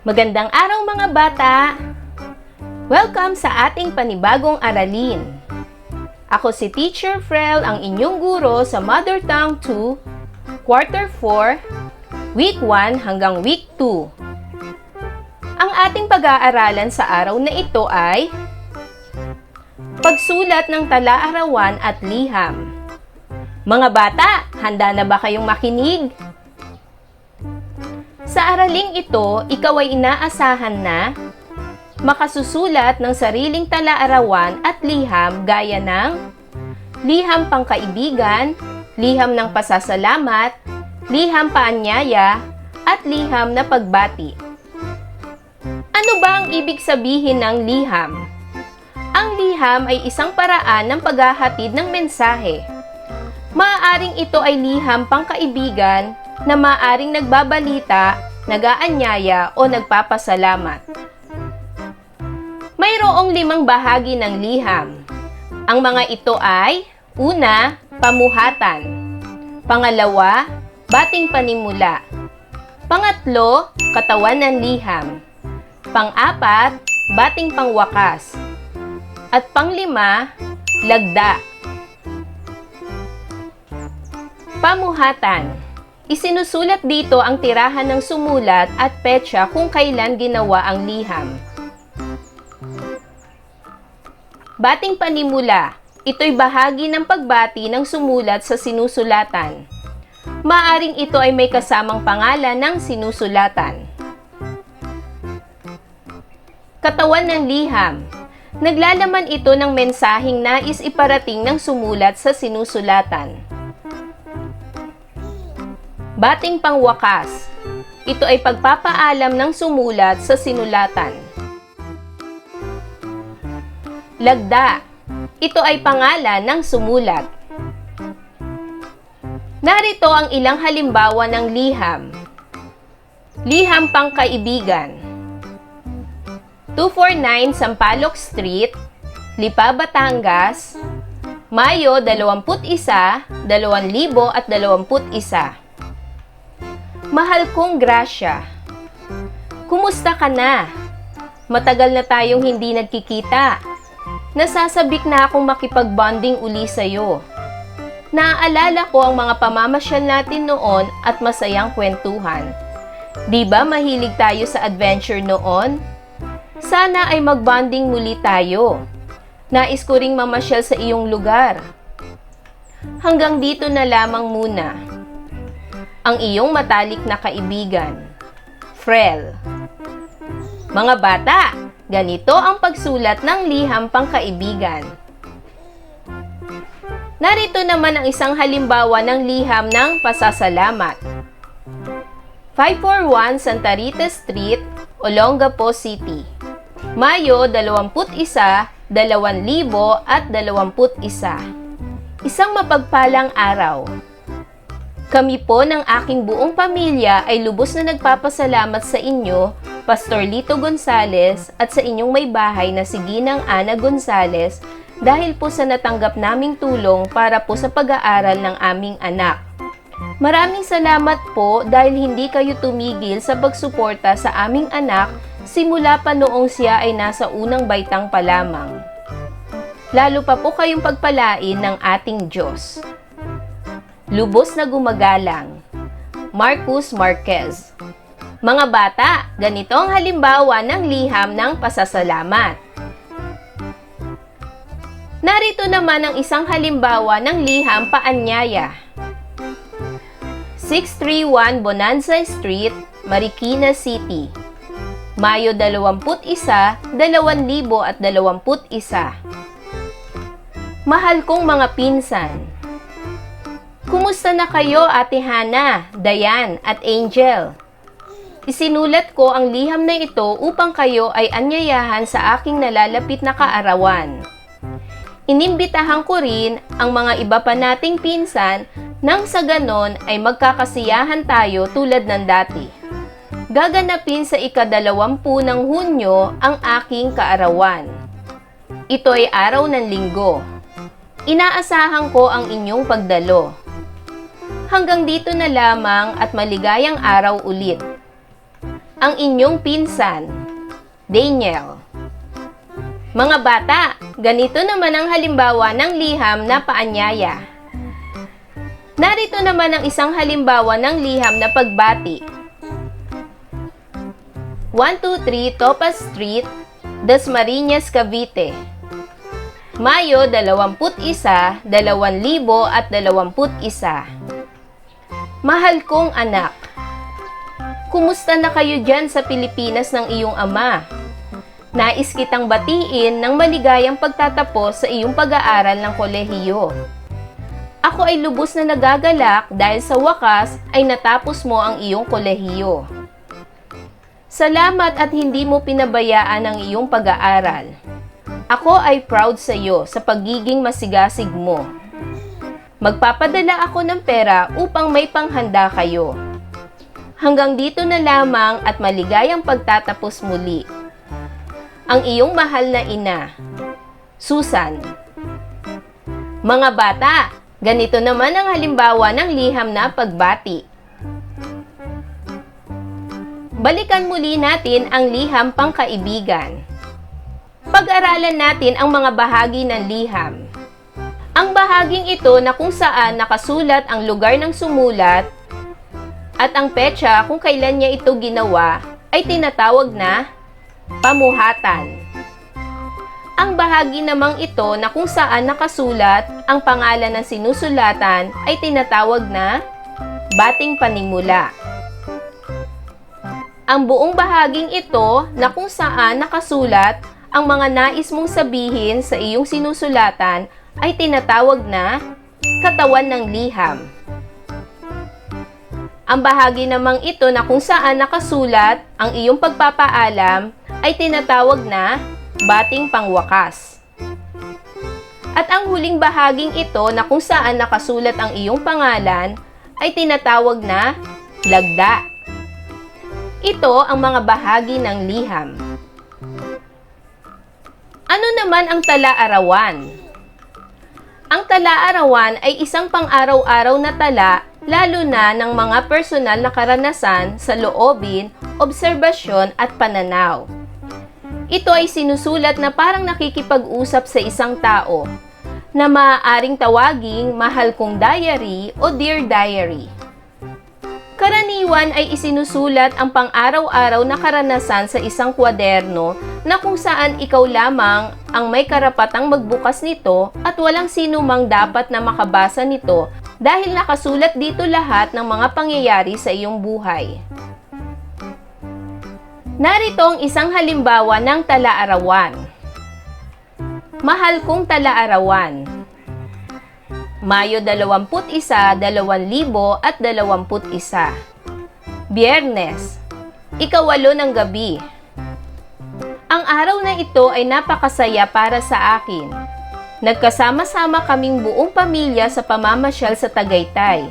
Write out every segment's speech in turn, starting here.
Magandang araw mga bata! Welcome sa ating panibagong aralin. Ako si Teacher Frel, ang inyong guro sa Mother Tongue 2, Quarter 4, Week 1 hanggang Week 2. Ang ating pag-aaralan sa araw na ito ay pagsulat ng tala-arawan at liham. Mga bata, handa na ba kayong makinig? Sa araling ito, ikaw ay inaasahan na makasusulat ng sariling tala-arawan at liham gaya ng liham pangkaibigan, liham ng pasasalamat, liham paanyaya, at liham na pagbati. Ano ba ang ibig sabihin ng liham? Ang liham ay isang paraan ng paghahatid ng mensahe. Maaaring ito ay liham pangkaibigan na maaaring nagbabalita, nag-aanyaya o nagpapasalamat. Mayroong 5 bahagi ng liham. Ang mga ito ay: una, pamuhatan; pangalawa, bating panimula; pangatlo, katawan ng liham; pang-apat, bating pangwakas; at pang-5, lagda. Pamuhatan. Isinusulat dito ang tirahan ng sumulat at petsa kung kailan ginawa ang liham. Bating panimula. Ito'y bahagi ng pagbati ng sumulat sa sinusulatan. Maaring ito ay may kasamang pangalan ng sinusulatan. Katawan ng liham. Naglalaman ito ng mensaheng nais iparating ng sumulat sa sinusulatan. Bating pangwakas. Ito ay pagpapaalam ng sumulat sa sinulatan. Lagda. Ito ay pangalan ng sumulat. Narito ang ilang halimbawa ng liham. Liham pangkaibigan. 249 Sampaloc Street, Lipa, Batangas, Mayo 21, 2021. Mahal kong Gracia. Kumusta ka na? Matagal na tayong hindi nagkikita. Nasasabik na akong makipag-bonding uli sa'yo. Naaalala ko ang mga pamamasyal natin noon at masayang kwentuhan. Di ba mahilig tayo sa adventure noon? Sana ay mag-bonding muli tayo. Nais ko ring mamasyal sa iyong lugar. Hanggang dito na lamang muna. Ang iyong matalik na kaibigan, Frel. Mga bata, ganito ang pagsulat ng liham pangkaibigan. Narito naman ang isang halimbawa ng liham ng pasasalamat. 541 Santa Rita Street, Olongapo City, Mayo 21, 2021. Isang mapagpalang araw. Kami po ng aking buong pamilya ay lubos na nagpapasalamat sa inyo, Pastor Lito Gonzales, at sa inyong may bahay na si Ginang Ana Gonzales dahil po sa natanggap naming tulong para po sa pag-aaral ng aming anak. Maraming salamat po dahil hindi kayo tumigil sa pagsuporta sa aming anak simula pa noong siya ay nasa unang baitang pa lamang. Lalo pa po kayong pagpalain ng ating Diyos. Lubos na gumagalang, Marcus Marquez. Mga bata, ganito ang halimbawa ng liham ng pasasalamat. Narito naman ang isang halimbawa ng liham paanyaya. 631 Bonanza Street, Marikina City, Mayo 21, 2021. Mahal kong mga pinsan. Kumusta na kayo, Ate Hana, Dayan, at Angel? Isinulat ko ang liham na ito upang kayo ay anyayahan sa aking nalalapit na kaarawan. Inimbitahan ko rin ang mga iba pa nating pinsan nang sa ganon ay magkakasiyahan tayo tulad ng dati. Gaganapin sa ika-20 ng Hunyo ang aking kaarawan. Ito ay araw ng linggo. Inaasahan ko ang inyong pagdalo. Hanggang dito na lamang at maligayang araw ulit. ang inyong pinsan, Daniel. Mga bata, ganito naman ang halimbawa ng liham na paanyaya. Narito naman ang isang halimbawa ng liham na pagbati. 123 Topaz Street, Dasmariñas, Cavite. Mayo 21, 2021. Mahal kong anak, kumusta na kayo dyan sa Pilipinas ng iyong ama? Nais kitang batiin ng maligayang pagtatapos sa iyong pag-aaral ng kolehiyo. Ako ay lubos na nagagalak dahil sa wakas ay natapos mo ang iyong kolehiyo. Salamat at hindi mo pinabayaan ang iyong pag-aaral. Ako ay proud sa iyo sa pagiging masigasig mo. Magpapadala ako ng pera upang may panghanda kayo. Hanggang dito na lamang at maligayang pagtatapos muli. Ang iyong mahal na ina, Susan. Mga bata, ganito naman ang halimbawa ng liham na pagbati. Balikan muli natin ang liham pangkaibigan. Pag-aralan natin ang mga bahagi ng liham. Ang bahaging ito na kung saan nakasulat ang lugar ng sumulat at ang petsa kung kailan niya ito ginawa ay tinatawag na pamuhatan. Ang bahagi namang ito na kung saan nakasulat ang pangalan ng sinusulatan ay tinatawag na bating panimula. Ang buong bahaging ito na kung saan nakasulat ang mga nais mong sabihin sa iyong sinusulatan ay tinatawag na katawan ng liham. Ang bahagi namang ito na kung saan nakasulat ang iyong pagpapaalam ay tinatawag na bating pangwakas. At ang huling bahaging ito na kung saan nakasulat ang iyong pangalan ay tinatawag na lagda. Ito ang mga bahagi ng liham. Ano naman ang tala-arawan? Ang tala-arawan ay isang pang-araw-araw na tala lalo na ng mga personal na karanasan sa loobin, obserbasyon at pananaw. Ito ay sinusulat na parang nakikipag-usap sa isang tao na maaaring tawaging mahal kong diary o dear diary. Karaniwan ay isinusulat ang pang-araw-araw na karanasan sa isang kwaderno na kung saan ikaw lamang ang may karapatang magbukas nito at walang sino mang dapat na makabasa nito dahil nakasulat dito lahat ng mga pangyayari sa iyong buhay. Narito ang isang halimbawa ng tala-arawan. Mahal kong tala-arawan. Mayo 21, 2021. Biyernes, 8 ng gabi. Ang araw na ito ay napakasaya para sa akin. Nagkasama-sama kaming buong pamilya sa pamamasyal sa Tagaytay.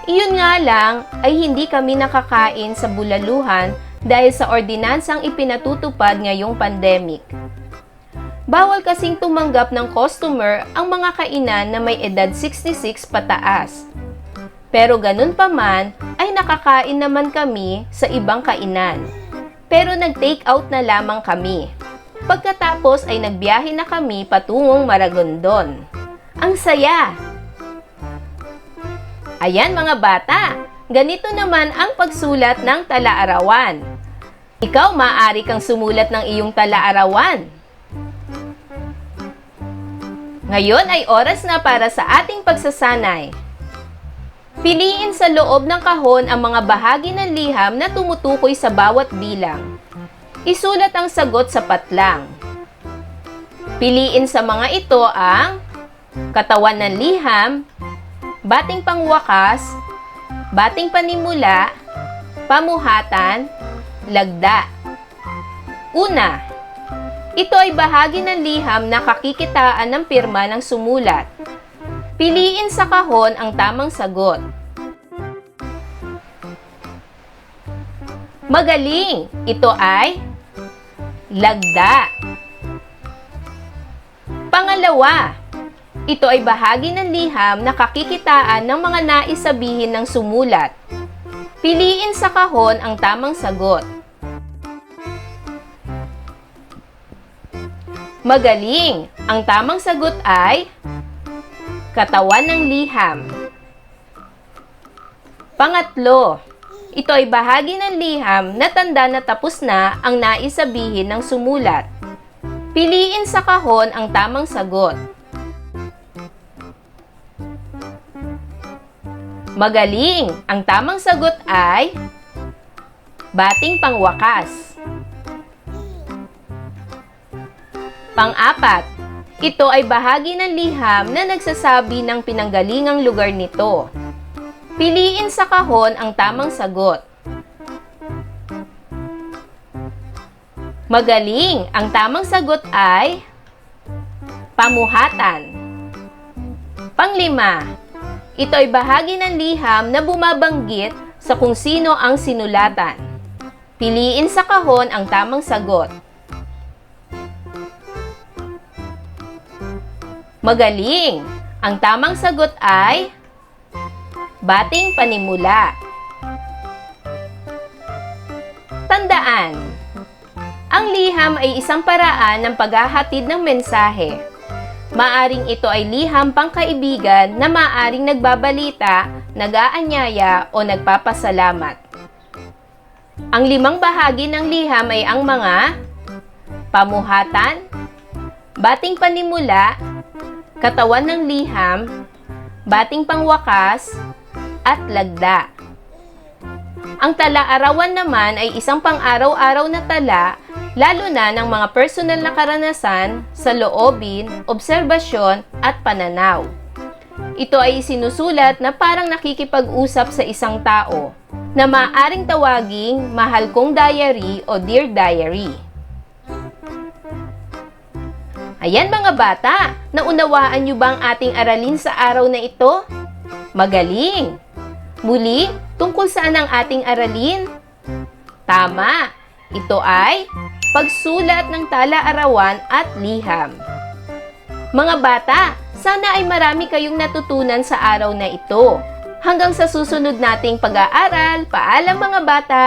Iyon nga lang ay hindi kami nakakain sa bulaluhan dahil sa ordinansang ipinatutupad ngayong pandemic. Bawal kasing tumanggap ng customer ang mga kainan na may edad 66 pataas. Pero ganun pa man ay nakakain naman kami sa ibang kainan. Pero nag-take out na lamang kami. Pagkatapos ay nagbiyahe na kami patungong Maragondon. Ang saya! Ayan mga bata, ganito naman ang pagsulat ng tala-arawan. Ikaw maaari kang sumulat ng iyong tala-arawan. Ngayon ay oras na para sa ating pagsasanay. Piliin sa loob ng kahon ang mga bahagi ng liham na tumutukoy sa bawat bilang. Isulat ang sagot sa patlang. Piliin sa mga ito ang katawan ng liham, bating pangwakas, bating panimula, pamuhatan, lagda. Una, ito ay bahagi ng liham na kakikitaan ng pirma ng sumulat. Piliin sa kahon ang tamang sagot. Magaling! Ito ay lagda. Pangalawa, ito ay bahagi ng liham na kakikitaan ng mga nais sabihin ng sumulat. Piliin sa kahon ang tamang sagot. Magaling! Ang tamang sagot ay katawan ng liham. Pangatlo, ito ay bahagi ng liham na tanda na tapos na ang nais sabihin ng sumulat. Piliin sa kahon ang tamang sagot. Magaling! Ang tamang sagot ay bating pangwakas. Pang-apat, ito ay bahagi ng liham na nagsasabi ng pinanggalingang lugar nito. Piliin sa kahon ang tamang sagot. Magaling! Ang tamang sagot ay pamuhatan. Panglima, ito ay bahagi ng liham na bumabanggit sa kung sino ang sinulatan. Piliin sa kahon ang tamang sagot. Magaling! Ang tamang sagot ay bating panimula. Tandaan, ang liham ay isang paraan ng paghahatid ng mensahe. Maaring ito ay liham pangkaibigan na maaring nagbabalita, nag-aanyaya o nagpapasalamat. Ang limang bahagi ng liham ay ang mga pamuhatan, bating panimula, katawan ng liham, bating pangwakas, at lagda. Ang tala-arawan naman ay isang pang-araw-araw na tala, lalo na ng mga personal na karanasan sa loobin, obserbasyon, at pananaw. Ito ay sinusulat na parang nakikipag-usap sa isang tao, na maaaring tawaging mahal kong diary o dear diary. Ayan mga bata, naunawaan niyo ba ang ating aralin sa araw na ito? Magaling! Muli, tungkol saan ang ating aralin? Tama! Ito ay pagsulat ng tala-arawan at liham. Mga bata, sana ay marami kayong natutunan sa araw na ito. Hanggang sa susunod nating pag-aaral, paalam mga bata!